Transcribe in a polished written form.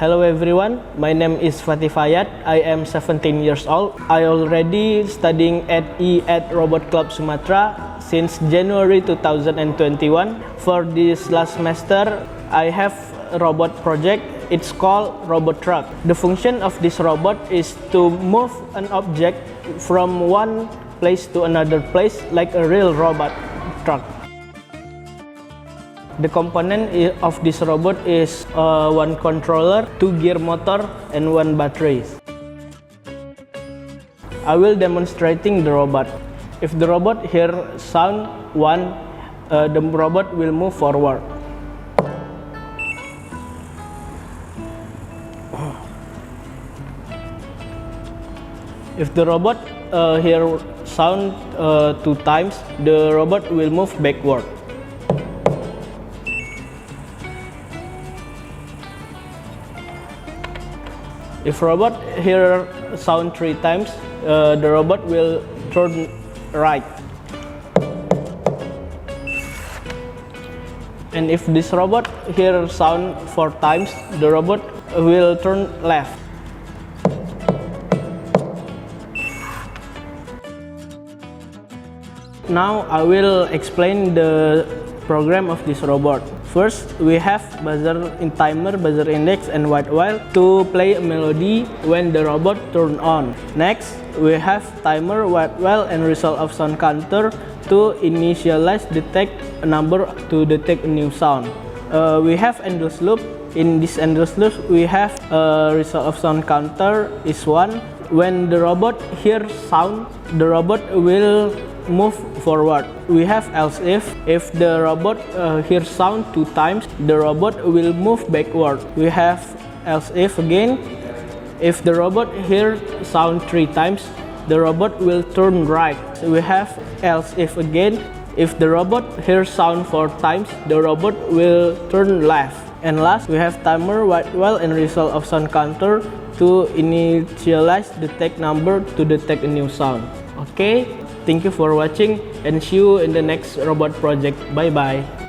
Hello everyone, my name is Fayyadh. I am 17 years old. I already studying at Robot Club Sumatra since January 2021. For this last semester, I have a robot project. It's called robot truck. The function of this robot is to move an object from one place to another place like a real robot truck. The component of this robot is one controller, 2 gear motor, and 1 battery. I will demonstrating the robot. If the robot hear sound 1, the robot will move forward. If the robot hear sound 2 times, the robot will move backward. If robot hear sound 3 times, the robot will turn right. And if this robot hear sound 4 times, the robot will turn left. Now I will explain the program of this robot. First, we have buzzer in timer, buzzer index, and white whale to play a melody when the robot turn on. Next, we have timer, white whale, and result of sound counter to initialize detect a number to detect a new sound. We have endless loop. In this endless loop, we have result of sound counter is 1. When the robot hears sound, the robot will move forward. We have else if the robot hears sound 2 times, the robot will move backward. We have else if again, if the robot hears sound 3 times, the robot will turn right. We have else if again, if the robot hears sound 4 times, the robot will turn left. And last, we have timer, white whale, and result of sound counter to initialize detect number to detect a new sound. Okay, thank you for watching and see you in the next robot project. Bye bye.